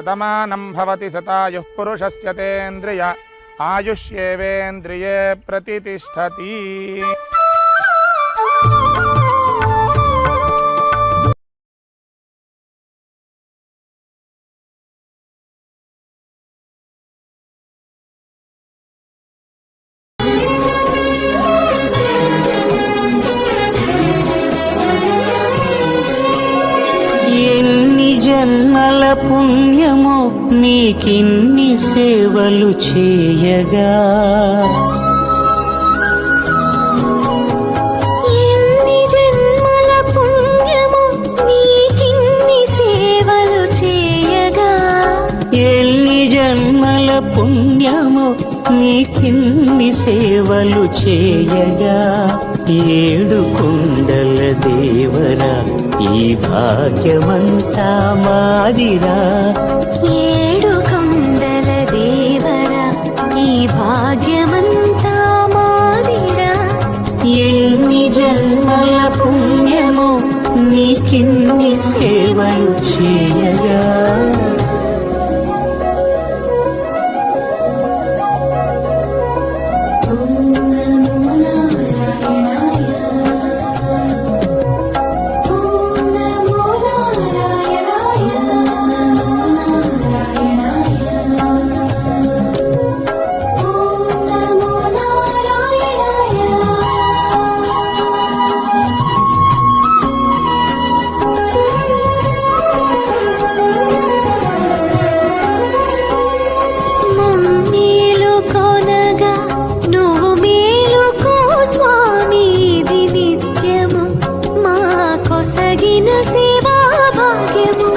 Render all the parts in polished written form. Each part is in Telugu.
శతమానం భవతి శతాయుః పురుషస్య తేంద్రియ ఆయుష్యేవేంద్రియే ప్రతితిష్ఠతి. జన్మల పుణ్యము నీకిన్ని సేవలు చేయగా, ఎన్ని జన్మల పుణ్యము నీకిన్ని సేవలు చేయగా, ఎన్ని జన్మల పుణ్యము నీకిన్ని సేవలు చేయగా, ఏడు కుండల దేవరా ఈ భాగ్యమంతా మాదిరా, ఏడు కొండల దేవరా ఈ భాగ్యమంతా మాదిరా. ఎన్ని జన్మల పుణ్యము నీకిన్ని సేవలు చేయగా.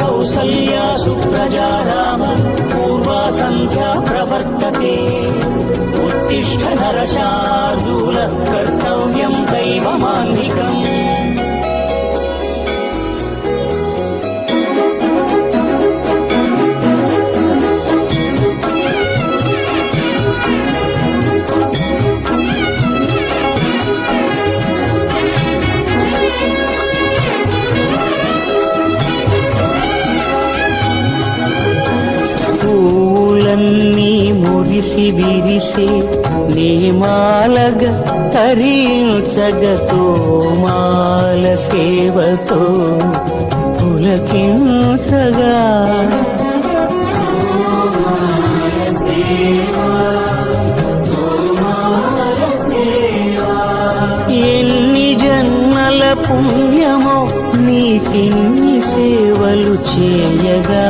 కౌసల్యా సుప్రజా రామ పూర్వా సంధ్యా ప్రవర్తతే, ఉత్తిష్ఠ నరశార్దూల కర్తవ్యం దైవమాన్నికం. పూలన్నీ మురిసి విరిసే నేమాలగ తరించగతో మాల సేవతో పులకించగా, ఎన్ని జన్మల పుణ్యమో నీకిన్ని సేవలు చేయగా.